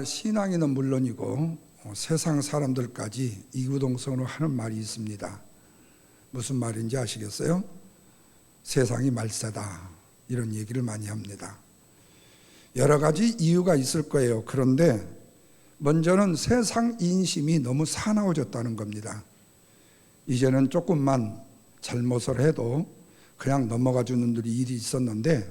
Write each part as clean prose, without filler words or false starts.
오늘날 신앙인은 물론이고 세상 사람들까지 이구동성으로 하는 말이 있습니다. 무슨 말인지 아시겠어요? 세상이 말세다, 이런 얘기를 많이 합니다. 여러 가지 이유가 있을 거예요. 그런데 먼저는 세상 인심이 너무 사나워졌다는 겁니다. 이제는 조금만 잘못을 해도 그냥 넘어가 주는 일이 있었는데,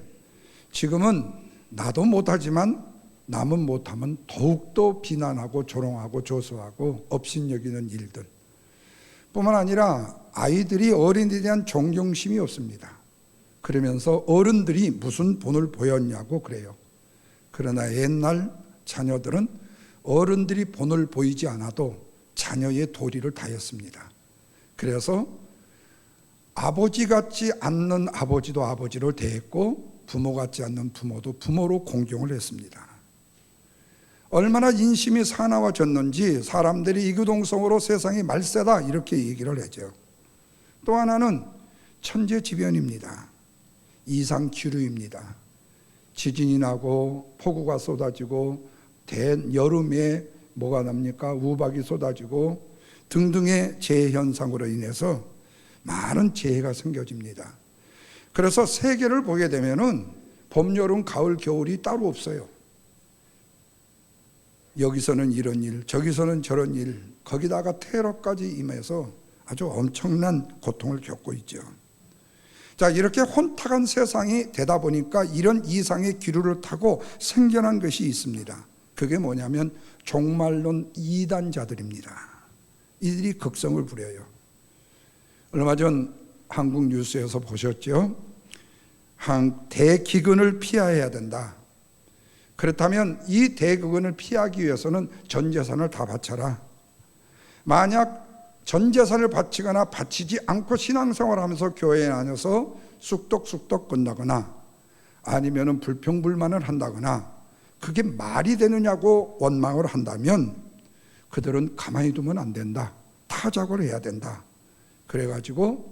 지금은 나도 못하지만 남은 못하면 더욱더 비난하고 조롱하고 조소하고 업신여기는 일들 뿐만 아니라 아이들이 어린이에 대한 존경심이 없습니다. 그러면서 어른들이 무슨 본을 보였냐고 그래요. 그러나 옛날 자녀들은 어른들이 본을 보이지 않아도 자녀의 도리를 다했습니다. 그래서 아버지 같지 않는 아버지도 아버지로 대했고, 부모 같지 않는 부모도 부모로 공경을 했습니다. 얼마나 인심이 사나워졌는지 사람들이 이구동성으로 세상이 말세다, 이렇게 얘기를 하죠. 또 하나는 천재지변입니다. 이상기류입니다. 지진이 나고 폭우가 쏟아지고 여름에 뭐가 납니까? 우박이 쏟아지고 등등의 재해현상으로 인해서 많은 재해가 생겨집니다. 그래서 세계를 보게 되면은 봄, 여름, 가을, 겨울이 따로 없어요. 여기서는 이런 일, 저기서는 저런 일, 거기다가 테러까지 임해서 아주 엄청난 고통을 겪고 있죠. 자, 이렇게 혼탁한 세상이 되다 보니까 이런 이상의 기류를 타고 생겨난 것이 있습니다. 그게 뭐냐면 종말론 이단자들입니다. 이들이 극성을 부려요. 얼마 전 한국 뉴스에서 보셨죠? 대기근을 피해야 된다. 그렇다면 이 대기근을 피하기 위해서는 전 재산을 다 바쳐라. 만약 전 재산을 바치거나 바치지 않고 신앙생활을 하면서 교회에 다녀서 쑥덕쑥덕 끝나거나 아니면 불평불만을 한다거나 그게 말이 되느냐고 원망을 한다면 그들은 가만히 두면 안 된다. 타작을 해야 된다. 그래가지고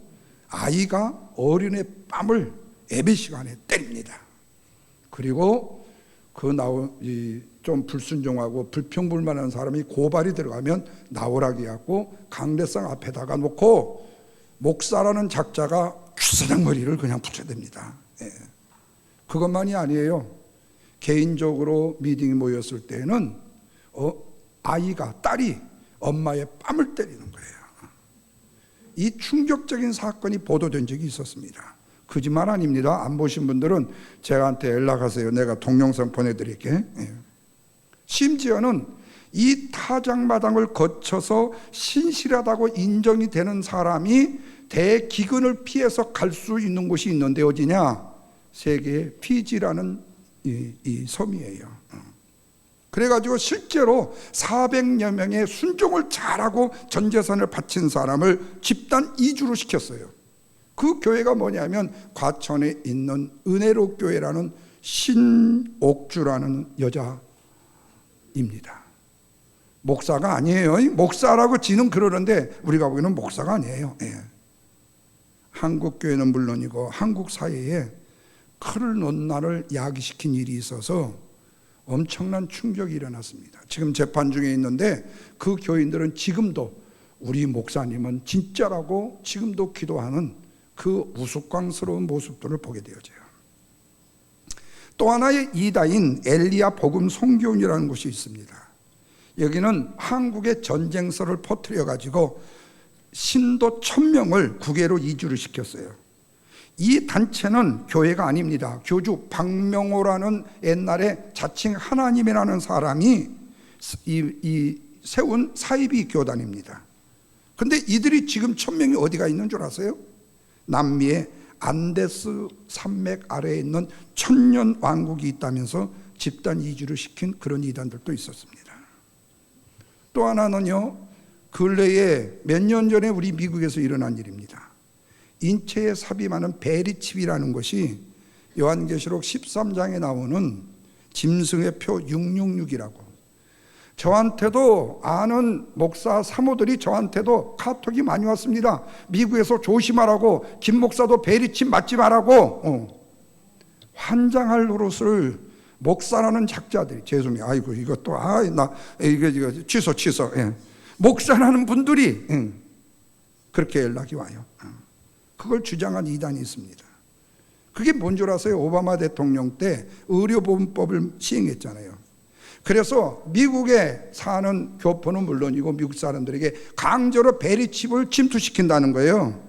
아이가 어린애 뺨을 예배 시간에 때립니다. 그리고 좀 불순종하고 불평불만한 사람이 고발이 들어가면 나오라고 해갖고 강대상 앞에다가 놓고 목사라는 작자가 귀사장머리를 그냥 붙여댑니다. 예. 그것만이 아니에요. 개인적으로 미팅이 모였을 때는 딸이 엄마의 뺨을 때리는 거예요. 이 충격적인 사건이 보도된 적이 있었습니다. 거짓말 아닙니다. 안 보신 분들은 저한테 연락하세요. 내가 동영상 보내드릴게. 심지어는 이 타작마당을 거쳐서 신실하다고 인정이 되는 사람이 대기근을 피해서 갈 수 있는 곳이 있는데 어디냐? 세계의 피지라는 이 섬이에요. 그래가지고 실제로 400여 명의 순종을 잘하고 전 재산을 바친 사람을 집단 이주로 시켰어요. 그 교회가 뭐냐면 과천에 있는 은혜로 교회라는 신옥주라는 여자입니다. 목사가 아니에요. 목사라고 지는 그러는데 우리가 보기에는 목사가 아니에요. 예. 한국 교회는 물론이고 한국 사회에 칼을 놓은 날을 야기시킨 일이 있어서 엄청난 충격이 일어났습니다. 지금 재판 중에 있는데 그 교인들은 지금도 우리 목사님은 진짜라고 지금도 기도하는 그 우스꽝스러운 모습들을 보게 되어져요. 또 하나의 이다인 엘리야 복음 선교원이라는 곳이 있습니다. 여기는 한국의 전쟁서를 퍼뜨려 가지고 신도 1000명을 국외로 이주를 시켰어요. 이 단체는 교회가 아닙니다. 교주 박명호라는 옛날에 자칭 하나님이라는 사람이 세운 사이비 교단입니다. 근데 이들이 지금 1000명이 어디가 있는 줄 아세요? 남미의 안데스 산맥 아래에 있는 천년 왕국이 있다면서 집단 이주를 시킨 그런 이단들도 있었습니다. 또 하나는요, 근래에 몇 년 전에 우리 미국에서 일어난 일입니다. 인체에 삽이 많은 베리칩이라는 것이 요한계시록 13장에 나오는 짐승의 표 666이라고, 저한테도 아는 목사 사모들이 저한테도 카톡이 많이 왔습니다. 미국에서 조심하라고, 김 목사도 베리칩 맞지 말라고. 환장할 노릇을 목사라는 작자들이, 죄송해요. 아이고, 이것도, 이거 취소. 예. 목사라는 분들이, 그렇게 연락이 와요. 그걸 주장한 이단이 있습니다. 그게 뭔 줄 아세요? 오바마 대통령 때 의료보험법을 시행했잖아요. 그래서 미국에 사는 교포는 물론이고 미국 사람들에게 강제로 베리칩을 침투시킨다는 거예요.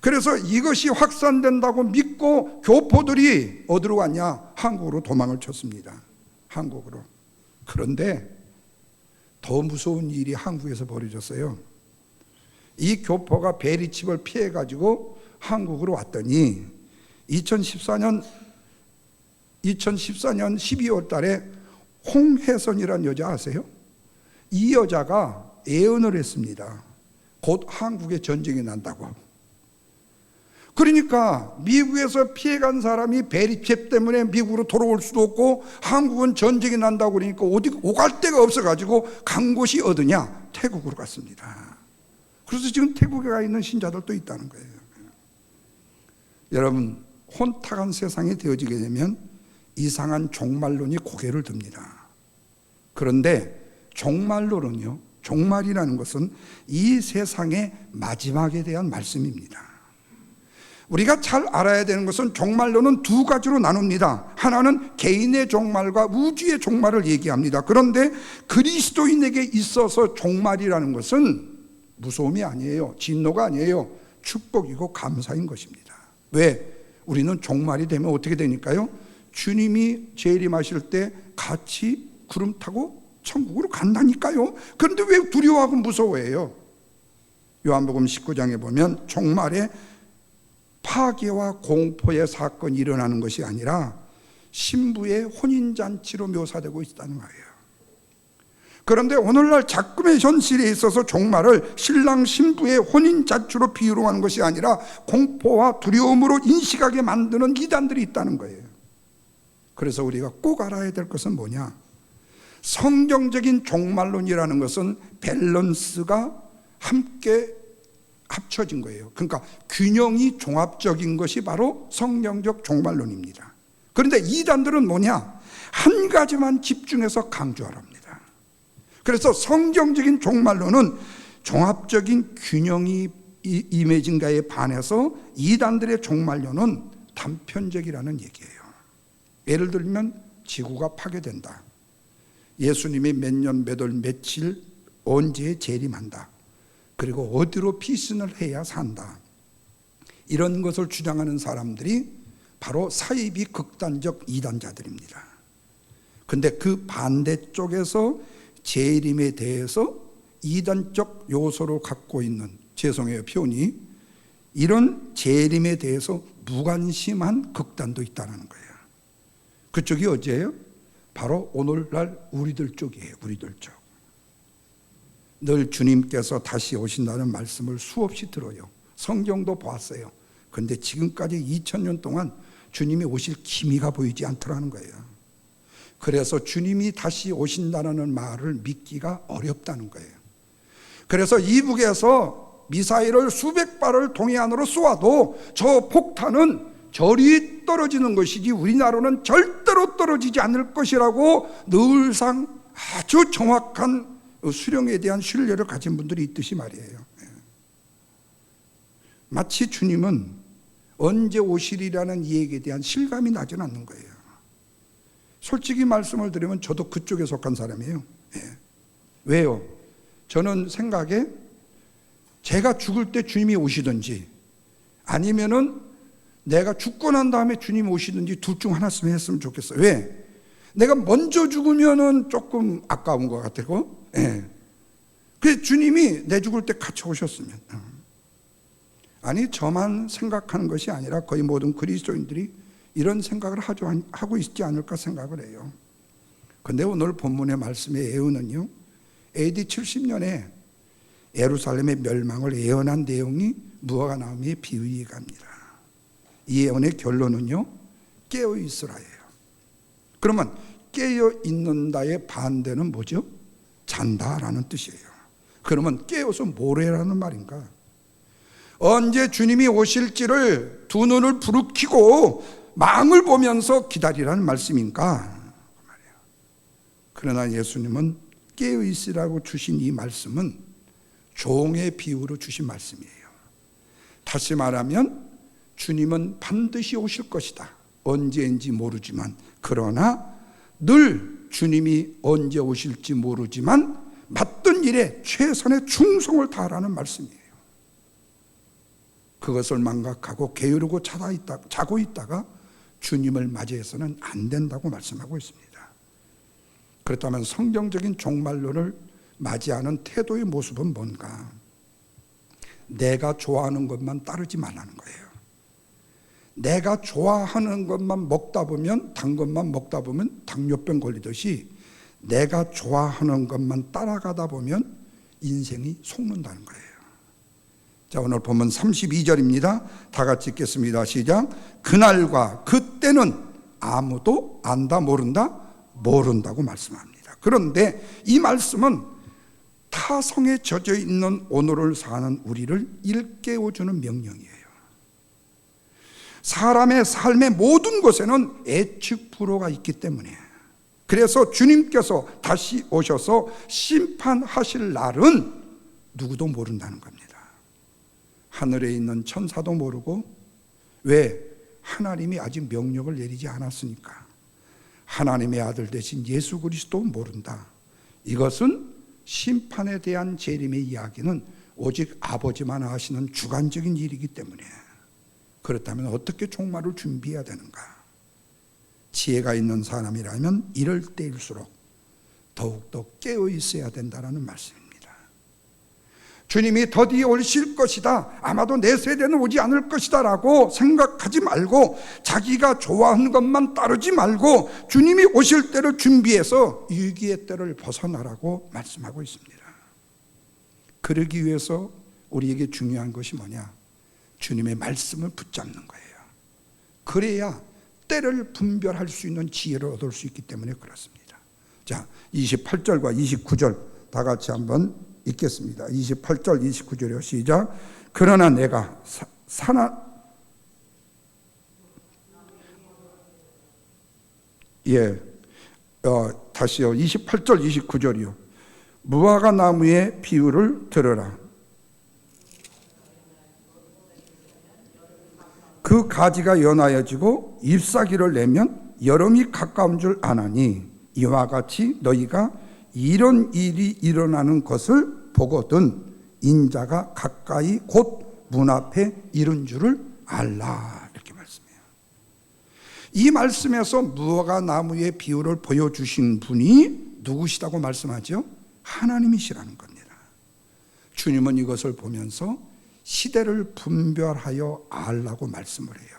그래서 이것이 확산된다고 믿고 교포들이 어디로 갔냐? 한국으로 도망을 쳤습니다. 한국으로. 그런데 더 무서운 일이 한국에서 벌어졌어요. 이 교포가 베리칩을 피해가지고 한국으로 왔더니 2014년 12월 달에 홍혜선이라는 여자 아세요? 이 여자가 예언을 했습니다. 곧 한국에 전쟁이 난다고. 그러니까 미국에서 피해간 사람이 베리칩 때문에 미국으로 돌아올 수도 없고 한국은 전쟁이 난다고 그러니까 어디 오갈 데가 없어가지고 간 곳이 어디냐? 태국으로 갔습니다. 그래서 지금 태국에 가 있는 신자들도 있다는 거예요. 여러분, 혼탁한 세상이 되어지게 되면 이상한 종말론이 고개를 듭니다. 그런데 종말론은요, 종말이라는 것은 이 세상의 마지막에 대한 말씀입니다. 우리가 잘 알아야 되는 것은 종말론은 두 가지로 나눕니다. 하나는 개인의 종말과 우주의 종말을 얘기합니다. 그런데 그리스도인에게 있어서 종말이라는 것은 무서움이 아니에요. 진노가 아니에요. 축복이고 감사인 것입니다. 왜? 우리는 종말이 되면 어떻게 되니까요? 주님이 재림하실 때 같이 구름 타고 천국으로 간다니까요. 그런데 왜 두려워하고 무서워해요? 요한복음 19장에 보면 종말에 파괴와 공포의 사건이 일어나는 것이 아니라 신부의 혼인잔치로 묘사되고 있다는 거예요. 그런데 오늘날 작금의 현실에 있어서 종말을 신랑 신부의 혼인잔치로 비유로 하는 것이 아니라 공포와 두려움으로 인식하게 만드는 이단들이 있다는 거예요. 그래서 우리가 꼭 알아야 될 것은 뭐냐? 성경적인 종말론이라는 것은 밸런스가 함께 합쳐진 거예요. 그러니까 균형이 종합적인 것이 바로 성경적 종말론입니다. 그런데 이단들은 뭐냐? 한 가지만 집중해서 강조하랍니다. 그래서 성경적인 종말론은 종합적인 균형이 임해진가에 반해서 이단들의 종말론은 단편적이라는 얘기예요. 예를 들면 지구가 파괴된다. 예수님이 몇 년, 몇 월, 며칠, 언제 재림한다. 그리고 어디로 피신을 해야 산다. 이런 것을 주장하는 사람들이 바로 사이비 극단적 이단자들입니다. 근데 그 반대쪽에서 재림에 대해서 이단적 요소를 갖고 있는, 죄송해요 표현이, 이런 재림에 대해서 무관심한 극단도 있다는 거예요. 그쪽이 어디예요? 바로 오늘날 우리들 쪽이에요. 우리들 쪽. 늘 주님께서 다시 오신다는 말씀을 수없이 들어요. 성경도 보았어요. 그런데 지금까지 2000년 동안 주님이 오실 기미가 보이지 않더라는 거예요. 그래서 주님이 다시 오신다는 말을 믿기가 어렵다는 거예요. 그래서 이북에서 미사일을 수백 발을 동해안으로 쏘아도 저 폭탄은 저리 떨어지는 것이지 우리나라는 절대로 떨어지지 않을 것이라고 늘상 아주 정확한 수령에 대한 신뢰를 가진 분들이 있듯이 말이에요. 마치 주님은 언제 오시리라는 얘기에 대한 실감이 나지는 않는 거예요. 솔직히 말씀을 드리면 저도 그쪽에 속한 사람이에요. 왜요? 저는 생각에 제가 죽을 때 주님이 오시든지 아니면은 내가 죽고 난 다음에 주님이 오시든지 둘 중 하나쯤 했으면 좋겠어요. 왜? 내가 먼저 죽으면은 조금 아까운 것 같고, 그래서 주님이 내 죽을 때 같이 오셨으면. 아니, 저만 생각하는 것이 아니라 거의 모든 그리스도인들이 이런 생각을 하고 있지 않을까 생각을 해요. 그런데 오늘 본문의 말씀의 예언은요, AD 70년에 예루살렘의 멸망을 예언한 내용이 무화과 나무에 비유해 갑니다. 이 예언의 결론은요, 깨어 있으라예요. 그러면 깨어 있는다의 반대는 뭐죠? 잔다라는 뜻이에요. 그러면 깨어서 뭘 해라는 말인가? 언제 주님이 오실지를 두 눈을 부릅키고 망을 보면서 기다리라는 말씀인가? 그러나 예수님은 깨어 있으라고 주신 이 말씀은 종의 비유로 주신 말씀이에요. 다시 말하면 주님은 반드시 오실 것이다. 언제인지 모르지만, 그러나 늘 주님이 언제 오실지 모르지만 맡은 일에 최선의 충성을 다하라는 말씀이에요. 그것을 망각하고 게으르고 자고 있다가 주님을 맞이해서는 안 된다고 말씀하고 있습니다. 그렇다면 성경적인 종말론을 맞이하는 태도의 모습은 뭔가? 내가 좋아하는 것만 따르지 말라는 거예요. 내가 좋아하는 것만 먹다 보면, 단 것만 먹다 보면 당뇨병 걸리듯이 내가 좋아하는 것만 따라가다 보면 인생이 속는다는 거예요. 자, 오늘 본문 32절입니다. 다 같이 읽겠습니다. 시작. 그날과 그때는 아무도 안다 모른다 모른다고 말씀합니다. 그런데 이 말씀은 타성에 젖어 있는 오늘을 사는 우리를 일깨워주는 명령이에요. 사람의 삶의 모든 곳에는 예측 불허가 있기 때문에, 그래서 주님께서 다시 오셔서 심판하실 날은 누구도 모른다는 겁니다. 하늘에 있는 천사도 모르고, 왜? 하나님이 아직 명령을 내리지 않았으니까. 하나님의 아들 되신 예수 그리스도 모른다. 이것은 심판에 대한 재림의 이야기는 오직 아버지만 아시는 주관적인 일이기 때문에, 그렇다면 어떻게 종말을 준비해야 되는가? 지혜가 있는 사람이라면 이럴 때일수록 더욱더 깨어 있어야 된다는 말씀입니다. 주님이 더디에 오실 것이다, 아마도 내 세대는 오지 않을 것이다 라고 생각하지 말고, 자기가 좋아하는 것만 따르지 말고 주님이 오실 때를 준비해서 위기의 때를 벗어나라고 말씀하고 있습니다. 그러기 위해서 우리에게 중요한 것이 뭐냐? 주님의 말씀을 붙잡는 거예요. 그래야 때를 분별할 수 있는 지혜를 얻을 수 있기 때문에 그렇습니다. 자, 28절과 29절 다 같이 한번 읽겠습니다. 28절 29절이요. 시작. 그러나 내가 다시요. 28절 29절이요. 무화과 나무의 비유를 들으라. 그 가지가 연하여지고 잎사귀를 내면 여름이 가까운 줄 아나니, 이와 같이 너희가 이런 일이 일어나는 것을 보거든 인자가 가까이 곧 문 앞에 이른 줄을 알라. 이렇게 말씀해요. 이 말씀에서 무화과 나무의 비유를 보여주신 분이 누구시다고 말씀하죠? 하나님이시라는 겁니다. 주님은 이것을 보면서 시대를 분별하여 알라고 말씀을 해요.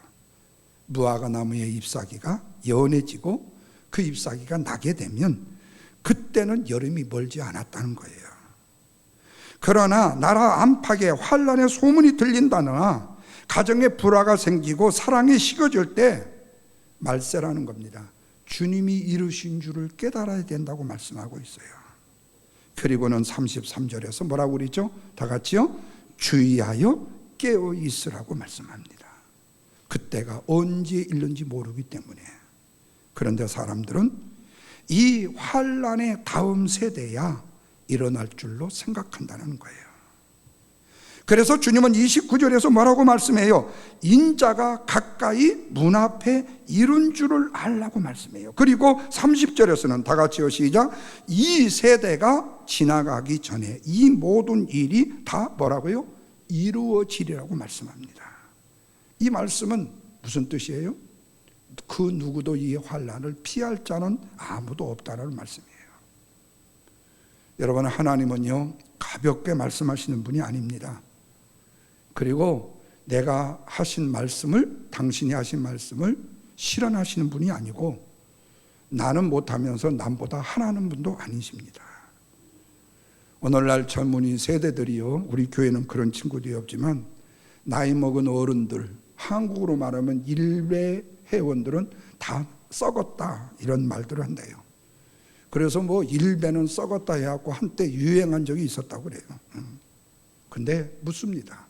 무화과 나무의 잎사귀가 연해지고 그 잎사귀가 나게 되면 그때는 여름이 멀지 않았다는 거예요. 그러나 나라 안팎에 환란의 소문이 들린다거나 가정에 불화가 생기고 사랑이 식어질 때 말세라는 겁니다. 주님이 이루신 줄을 깨달아야 된다고 말씀하고 있어요. 그리고는 33절에서 뭐라고 그러죠? 다 같이요. 주의하여 깨어 있으라고 말씀합니다. 그때가 언제 일는지 모르기 때문에. 그런데 사람들은 이 환란의 다음 세대야 일어날 줄로 생각한다는 거예요. 그래서 주님은 29절에서 뭐라고 말씀해요? 인자가 가까이 문 앞에 이른 줄을 알라고 말씀해요. 그리고 30절에서는 다 같이요. 시작. 이 세대가 지나가기 전에 이 모든 일이 다 뭐라고요? 이루어지리라고 말씀합니다. 이 말씀은 무슨 뜻이에요? 그 누구도 이 환란을 피할 자는 아무도 없다는 말씀이에요. 여러분, 하나님은요 가볍게 말씀하시는 분이 아닙니다. 그리고 내가 하신 말씀을, 당신이 하신 말씀을 실현하시는 분이 아니고, 나는 못하면서 남보다 하나는 분도 아니십니다. 오늘날 젊은이 세대들이요, 우리 교회는 그런 친구들이 없지만 나이 먹은 어른들, 한국으로 말하면 일베 회원들은 다 썩었다 이런 말들을 한대요. 그래서 뭐 일베는 썩었다 해갖고 한때 유행한 적이 있었다고 그래요. 근데 묻습니다.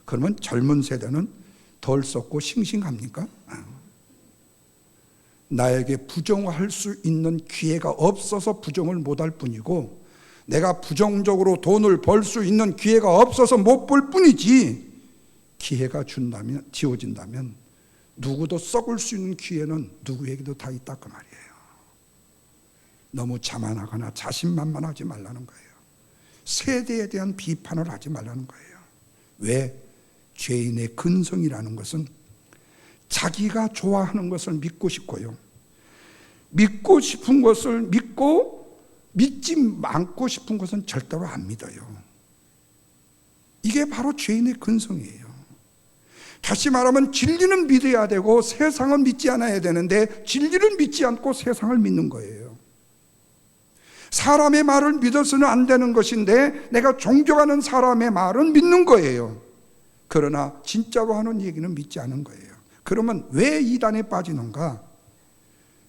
그러면 젊은 세대는 덜 썩고 싱싱합니까? 나에게 부정할 수 있는 기회가 없어서 부정을 못할 뿐이고, 내가 부정적으로 돈을 벌 수 있는 기회가 없어서 못 벌 뿐이지, 기회가 지워진다면 누구도 썩을 수 있는 기회는 누구에게도 다 있다 그 말이에요. 너무 자만하거나 자신만만하지 말라는 거예요. 세대에 대한 비판을 하지 말라는 거예요. 왜? 죄인의 근성이라는 것은 자기가 좋아하는 것을 믿고 싶고요, 믿고 싶은 것을 믿고 믿지 않고 싶은 것은 절대로 안 믿어요. 이게 바로 죄인의 근성이에요. 다시 말하면 진리는 믿어야 되고 세상은 믿지 않아야 되는데, 진리를 믿지 않고 세상을 믿는 거예요. 사람의 말을 믿어서는 안 되는 것인데 내가 존경하는 사람의 말은 믿는 거예요. 그러나 진짜로 하는 얘기는 믿지 않은 거예요. 그러면 왜 이단에 빠지는가?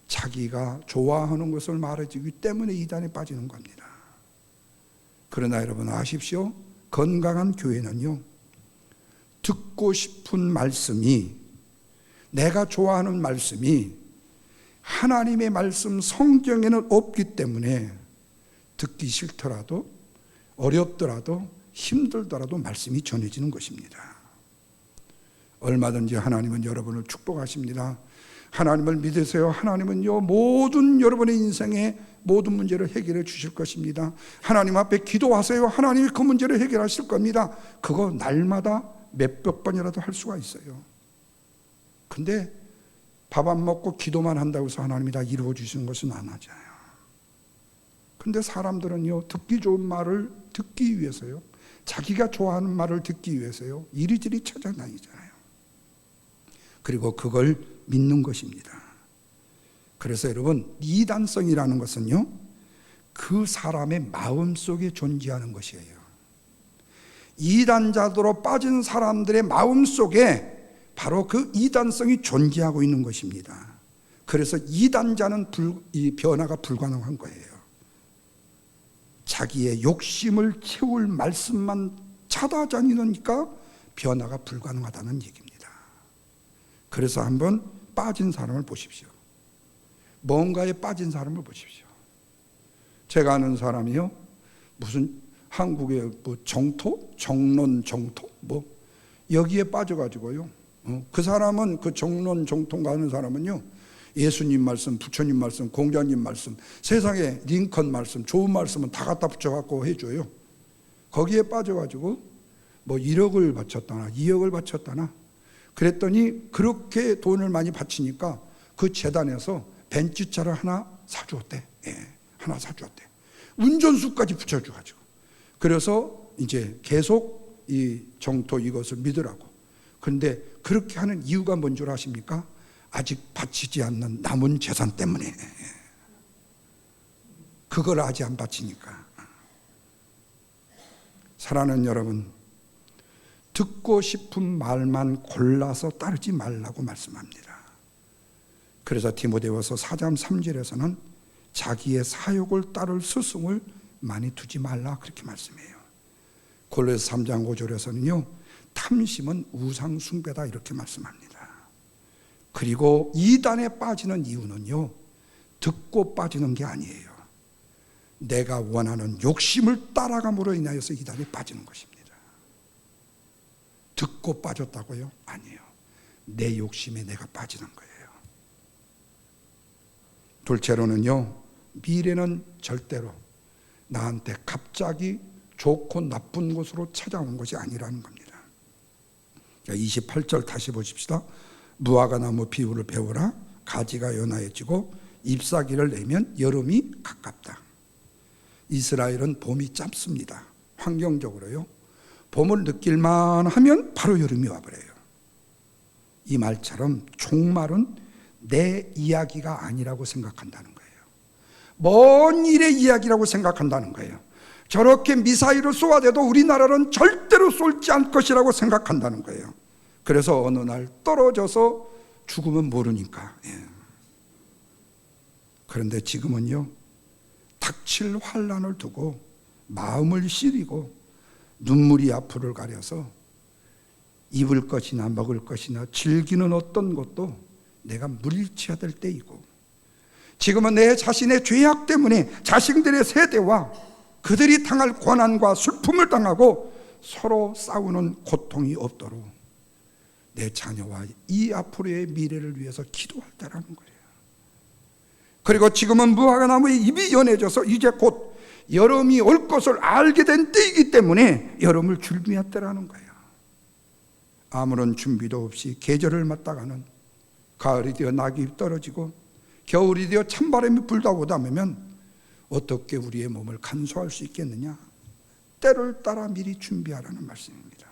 자기가 좋아하는 것을 말해주기 때문에 이단에 빠지는 겁니다. 그러나 여러분 아십시오. 건강한 교회는요, 듣고 싶은 말씀이, 내가 좋아하는 말씀이 하나님의 말씀 성경에는 없기 때문에 듣기 싫더라도, 어렵더라도, 힘들더라도 말씀이 전해지는 것입니다. 얼마든지 하나님은 여러분을 축복하십니다. 하나님을 믿으세요. 하나님은요, 모든 여러분의 인생의 모든 문제를 해결해 주실 것입니다. 하나님 앞에 기도하세요. 하나님이 그 문제를 해결하실 겁니다. 그거 날마다 몇백 번이라도 할 수가 있어요. 근데 밥 안 먹고 기도만 한다고 해서 하나님이 다 이루어 주시는 것은 안 하잖아요. 근데 사람들은요, 듣기 좋은 말을 듣기 위해서요, 자기가 좋아하는 말을 듣기 위해서요, 이리저리 찾아다니잖아요. 그리고 그걸 믿는 것입니다. 그래서 여러분, 이단성이라는 것은요, 그 사람의 마음속에 존재하는 것이에요. 이단자도로 빠진 사람들의 마음속에 바로 그 이단성이 존재하고 있는 것입니다. 그래서 이단자는 이 변화가 불가능한 거예요. 자기의 욕심을 채울 말씀만 찾아다니니까 변화가 불가능하다는 얘기입니다. 그래서 한번 빠진 사람을 보십시오. 뭔가에 빠진 사람을 보십시오. 제가 아는 사람이요, 무슨 한국의 뭐 정론 정토 여기에 빠져가지고요, 그 사람은 그 정론 정통 가는 사람은요, 예수님 말씀, 부처님 말씀, 공자님 말씀, 세상에 링컨 말씀, 좋은 말씀은 다 갖다 붙여갖고 해줘요. 거기에 빠져가지고 뭐 1억을 바쳤다나 2억을 바쳤다나 그랬더니, 그렇게 돈을 많이 바치니까 그 재단에서 벤츠차를 하나 사주었대. 하나 사주었대. 운전수까지 붙여줘가지고. 그래서 이제 계속 이 정토 이것을 믿으라고. 그런데 그렇게 하는 이유가 뭔 줄 아십니까? 아직 바치지 않는 남은 재산 때문에. 그걸 아직 안 바치니까. 사랑하는 여러분, 듣고 싶은 말만 골라서 따르지 말라고 말씀합니다. 그래서 디모데후서 4장 3절에서는 자기의 사욕을 따를 스승을 많이 두지 말라 그렇게 말씀해요. 골로새 3장 5절에서는요, 탐심은 우상 숭배다 이렇게 말씀합니다. 그리고 이단에 빠지는 이유는요, 듣고 빠지는 게 아니에요. 내가 원하는 욕심을 따라감으로 인하여서 이단에 빠지는 것입니다. 듣고 빠졌다고요? 아니에요. 내 욕심에 내가 빠지는 거예요. 둘째로는요, 미래는 절대로 나한테 갑자기 좋고 나쁜 것으로 찾아온 것이 아니라는 겁니다. 28절 다시 보십시다. 무화과 나무 비유를 배우라. 가지가 연하여지고 잎사귀를 내면 여름이 가깝다. 이스라엘은 봄이 짧습니다. 환경적으로요. 봄을 느낄만 하면 바로 여름이 와버려요. 이 말처럼 종말은 내 이야기가 아니라고 생각한다는 거예요. 먼 일의 이야기라고 생각한다는 거예요. 저렇게 미사일을 쏘아대도 우리나라는 절대로 쏠지 않을 것이라고 생각한다는 거예요. 그래서 어느 날 떨어져서 죽으면 모르니까. 그런데 지금은요, 닥칠 환난을 두고 마음을 시리고 눈물이 앞을 가려서 입을 것이나 먹을 것이나 즐기는 어떤 것도 내가 물리쳐야 될 때이고, 지금은 내 자신의 죄악 때문에 자신들의 세대와 그들이 당할 고난과 슬픔을 당하고 서로 싸우는 고통이 없도록 내 자녀와 이 앞으로의 미래를 위해서 기도할 때라는 거예요. 그리고 지금은 무화과나무의 잎이 연해져서 이제 곧 여름이 올 것을 알게 된 때이기 때문에 여름을 준비할 때라는 거예요. 아무런 준비도 없이 계절을 맞다가는 가을이 되어 낙이 떨어지고 겨울이 되어 찬바람이 불다 오다면 어떻게 우리의 몸을 간소할 수 있겠느냐? 때를 따라 미리 준비하라는 말씀입니다.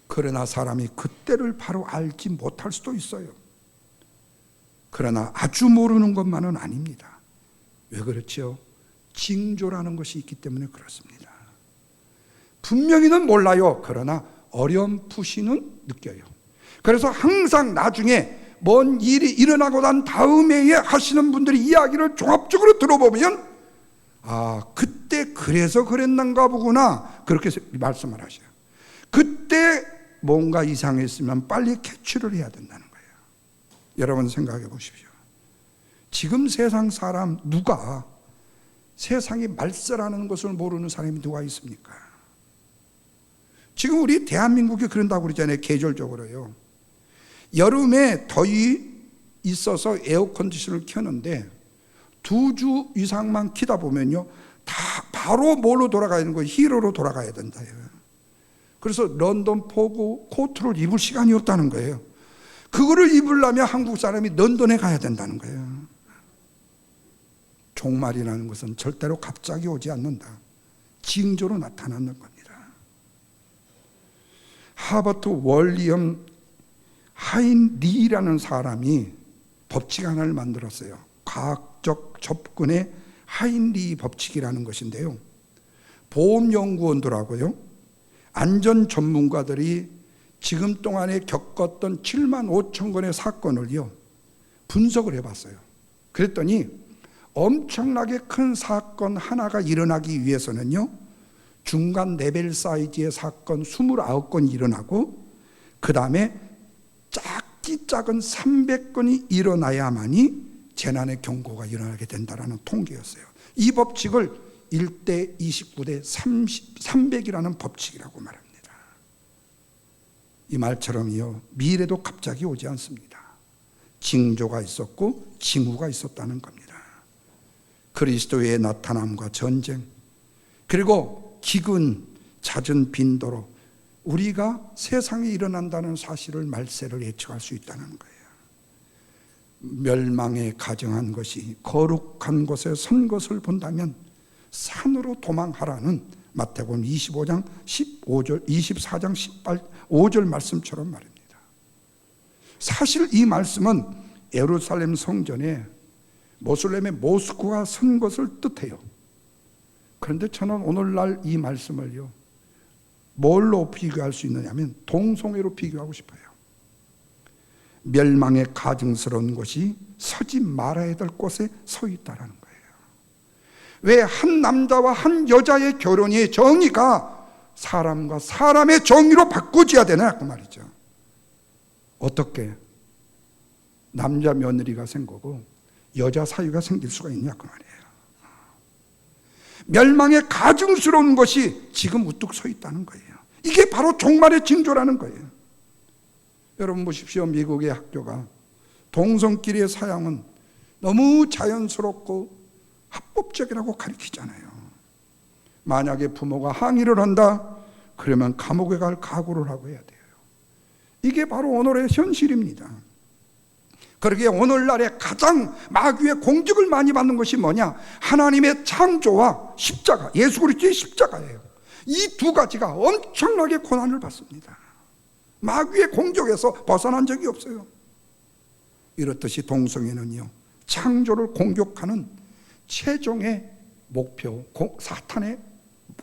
그러나 사람이 그 때를 바로 알지 못할 수도 있어요. 그러나 아주 모르는 것만은 아닙니다. 왜 그렇죠? 징조라는 것이 있기 때문에 그렇습니다. 분명히는 몰라요. 그러나 어렴풋이는 느껴요. 그래서 항상 나중에 뭔 일이 일어나고 난 다음에 하시는 분들이 이야기를 종합적으로 들어보면 그때 그래서 그랬는가 보구나 그렇게 말씀을 하셔요. 그때 뭔가 이상했으면 빨리 캐치를 해야 된다는 거예요. 여러분 생각해 보십시오. 지금 세상 사람 누가 세상이 말세라는 것을 모르는 사람이 누가 있습니까? 지금 우리 대한민국이 그런다고 그러잖아요. 계절적으로요. 여름에 더위 있어서 에어컨디션을 켜는데 2주 이상만 키다 보면요 다 바로 뭘로 돌아가야 되는 거예요? 히로로 돌아가야 된다요. 그래서 런던 포구 코트를 입을 시간이 없다는 거예요. 그거를 입으려면 한국 사람이 런던에 가야 된다는 거예요. 종말이라는 것은 절대로 갑자기 오지 않는다. 징조로 나타나는 겁니다. 하버트 월리엄 하인리라는 사람이 법칙 하나를 만들었어요. 과학적 접근의 하인리 법칙이라는 것인데요. 보험연구원들하고요 안전 전문가들이 지금 동안에 겪었던 7만 5천 건의 사건을요 분석을 해봤어요. 그랬더니 엄청나게 큰 사건 하나가 일어나기 위해서는요 중간 레벨 사이즈의 사건 29건이 일어나고 그 다음에 작은 300건이 일어나야만이 재난의 경고가 일어나게 된다는 통계였어요. 이 법칙을 1대 29대 300이라는 법칙이라고 말합니다. 이 말처럼요 미래도 갑자기 오지 않습니다. 징조가 있었고 징후가 있었다는 겁니다. 그리스도의 나타남과 전쟁 그리고 기근 잦은 빈도로 우리가 세상에 일어난다는 사실을 말세를 예측할 수 있다는 거예요. 멸망에 가정한 것이 거룩한 곳에 선 것을 본다면 산으로 도망하라는 마태복음 25장 15절 24장 5절 말씀처럼 말입니다. 사실 이 말씀은 예루살렘 성전에 모슬렘의 모스크가 선 것을 뜻해요. 그런데 저는 오늘날 이 말씀을요 뭘로 비교할 수 있느냐면 동성애로 비교하고 싶어요. 멸망의 가증스러운 것이 서지 말아야 될 곳에 서 있다는 거예요. 왜 한 남자와 한 여자의 결혼의 정의가 사람과 사람의 정의로 바꾸어야 되나 그 말이죠. 어떻게 남자 며느리가 생기고 여자 사위가 생길 수가 있냐 그 말이에요. 멸망의 가증스러운 것이 지금 우뚝 서 있다는 거예요. 이게 바로 종말의 징조라는 거예요. 여러분 보십시오. 미국의 학교가 동성끼리의 사랑은 너무 자연스럽고 합법적이라고 가르치잖아요. 만약에 부모가 항의를 한다 그러면 감옥에 갈 각오를 하고 해야 돼요. 이게 바로 오늘의 현실입니다. 그러기에 오늘날에 가장 마귀의 공격을 많이 받는 것이 뭐냐? 하나님의 창조와 십자가, 예수 그리스도의 십자가예요. 이 두 가지가 엄청나게 고난을 받습니다. 마귀의 공격에서 벗어난 적이 없어요. 이렇듯이 동성애는요 창조를 공격하는 최종의 목표, 사탄의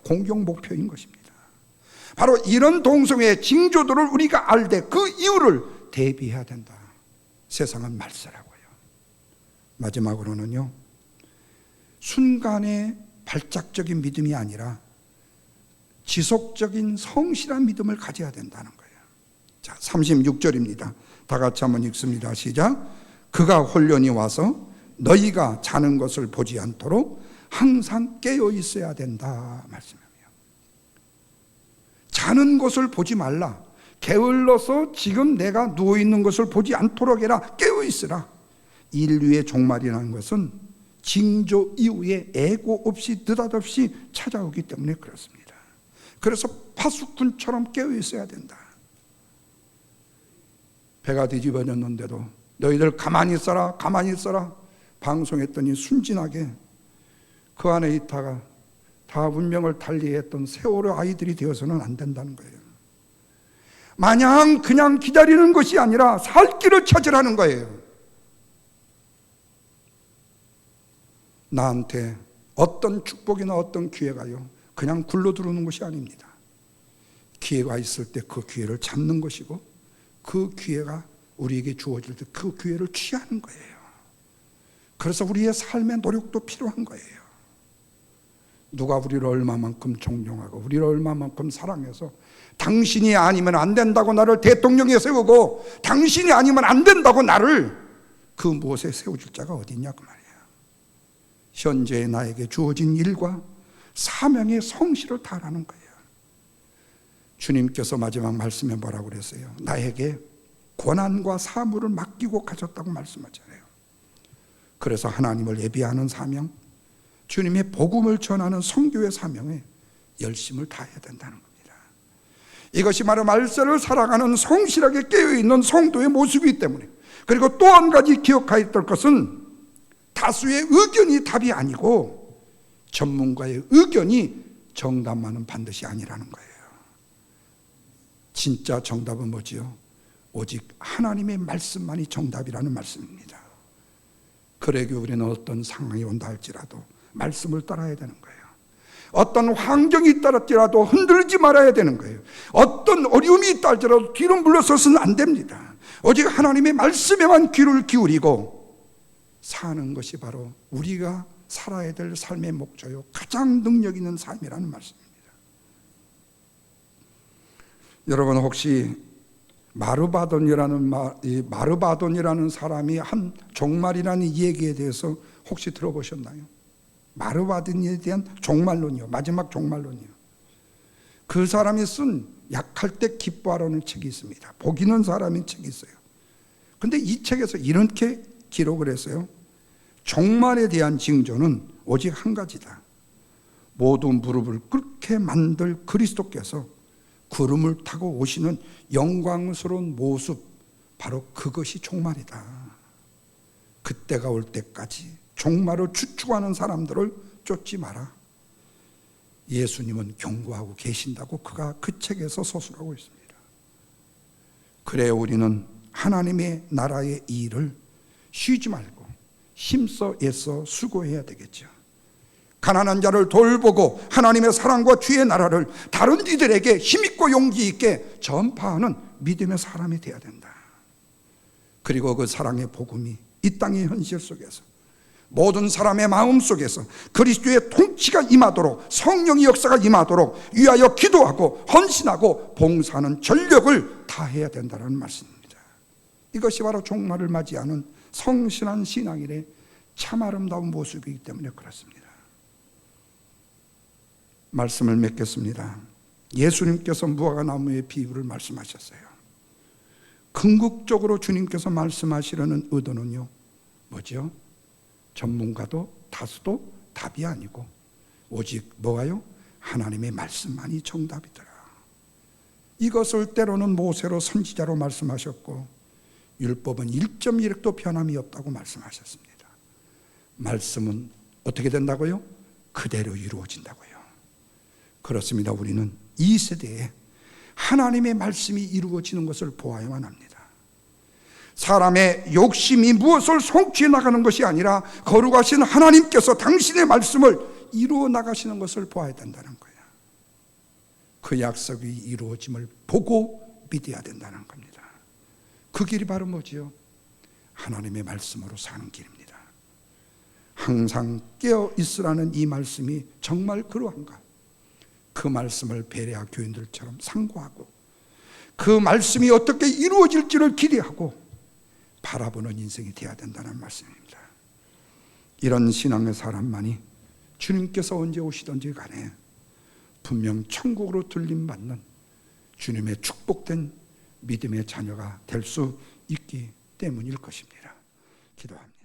공격 목표인 것입니다. 바로 이런 동성애의 징조들을 우리가 알되 그 이유를 대비해야 된다. 세상은 말세라고요. 마지막으로는요 순간의 발작적인 믿음이 아니라 지속적인 성실한 믿음을 가져야 된다는 거예요. 자, 36절입니다. 다 같이 한번 읽습니다. 시작. 그가 홀련히 와서 너희가 자는 것을 보지 않도록 항상 깨어 있어야 된다 말씀이에요. 자는 것을 보지 말라. 게을러서 지금 내가 누워있는 것을 보지 않도록 해라. 깨어 있으라. 인류의 종말이라는 것은 징조 이후에 애고 없이 느닷없이 찾아오기 때문에 그렇습니다. 그래서 파수꾼처럼 깨어 있어야 된다. 배가 뒤집어졌는데도 너희들 가만히 있어라, 가만히 있어라 방송했더니 순진하게 그 안에 있다가 다 운명을 달리했던 세월의 아이들이 되어서는 안 된다는 거예요. 마냥 그냥 기다리는 것이 아니라 살 길을 찾으라는 거예요. 나한테 어떤 축복이나 어떤 기회가요, 그냥 굴러 들어오는 것이 아닙니다. 기회가 있을 때 그 기회를 잡는 것이고, 그 기회가 우리에게 주어질 때 그 기회를 취하는 거예요. 그래서 우리의 삶의 노력도 필요한 거예요. 누가 우리를 얼마만큼 존경하고 우리를 얼마만큼 사랑해서 당신이 아니면 안 된다고 나를 대통령에 세우고 당신이 아니면 안 된다고 나를 그 무엇에 세워줄 자가 어디 있냐 그 말이에요. 현재 나에게 주어진 일과 사명의 성실을 다하라는 거예요. 주님께서 마지막 말씀에 뭐라고 그랬어요? 나에게 고난과 사물을 맡기고 가셨다고 말씀하잖아요. 그래서 하나님을 예비하는 사명, 주님의 복음을 전하는 선교의 사명에 열심을 다해야 된다는 겁니다. 이것이 바로 말세를 살아가는 성실하게 깨어있는 성도의 모습이기 때문에, 그리고 또 한 가지 기억해야 될 것은 다수의 의견이 답이 아니고 전문가의 의견이 정답만은 반드시 아니라는 거예요. 진짜 정답은 뭐지요? 오직 하나님의 말씀만이 정답이라는 말씀입니다. 그러기 우리는 어떤 상황이 온다 할지라도 말씀을 따라야 되는 거예요. 어떤 환경이 있다 할지라도 흔들리지 말아야 되는 거예요. 어떤 어려움이 있다 할지라도 뒤로 물러서서는 안 됩니다. 오직 하나님의 말씀에만 귀를 기울이고 사는 것이 바로 우리가 살아야 될 삶의 목표요, 가장 능력 있는 삶이라는 말씀입니다. 여러분 혹시 마르바돈이라는 사람이 한 종말이라는 이 얘기에 대해서 혹시 들어보셨나요? 마르바돈에 대한 종말론이요, 마지막 종말론이요. 그 사람이 쓴 약할 때 기뻐하라는 책이 있습니다. 복이는 사람인 책이 있어요. 근데 이 책에서 이렇게 기록을 했어요. 종말에 대한 징조는 오직 한 가지다. 모든 무릎을 꿇게 만들 그리스도께서 구름을 타고 오시는 영광스러운 모습, 바로 그것이 종말이다. 그때가 올 때까지 종말을 추측하는 사람들을 쫓지 마라. 예수님은 경고하고 계신다고 그가 그 책에서 서술하고 있습니다. 그래야 우리는 하나님의 나라의 일을 쉬지 말고 힘써 애써 수고해야 되겠죠. 가난한 자를 돌보고 하나님의 사랑과 주의 나라를 다른 이들에게 힘있고 용기 있게 전파하는 믿음의 사람이 되어야 된다. 그리고 그 사랑의 복음이 이 땅의 현실 속에서 모든 사람의 마음 속에서 그리스도의 통치가 임하도록, 성령의 역사가 임하도록 위하여 기도하고 헌신하고 봉사하는 전력을 다해야 된다는 말씀입니다. 이것이 바로 종말을 맞이하는 성실한 신앙인의 참 아름다운 모습이기 때문에 그렇습니다. 말씀을 맺겠습니다. 예수님께서 무화과나무의 비유를 말씀하셨어요. 궁극적으로 주님께서 말씀하시려는 의도는요, 뭐죠? 전문가도 다수도 답이 아니고 오직 뭐가요? 하나님의 말씀만이 정답이더라. 이것을 때로는 모세로 선지자로 말씀하셨고 율법은 1.1획도 변함이 없다고 말씀하셨습니다. 말씀은 어떻게 된다고요? 그대로 이루어진다고요. 그렇습니다. 우리는 이 세대에 하나님의 말씀이 이루어지는 것을 보아야만 합니다. 사람의 욕심이 무엇을 성취해 나가는 것이 아니라 거룩하신 하나님께서 당신의 말씀을 이루어 나가시는 것을 보아야 된다는 거예요. 그 약속이 이루어짐을 보고 믿어야 된다는 겁니다. 그 길이 바로 뭐지요? 하나님의 말씀으로 사는 길입니다. 항상 깨어 있으라는 이 말씀이 정말 그러한가? 그 말씀을 베레아 교인들처럼 상고하고 그 말씀이 어떻게 이루어질지를 기대하고 바라보는 인생이 되어야 된다는 말씀입니다. 이런 신앙의 사람만이 주님께서 언제 오시든지 간에 분명 천국으로 들림받는 주님의 축복된 믿음의 자녀가 될 수 있기 때문일 것입니다. 기도합니다.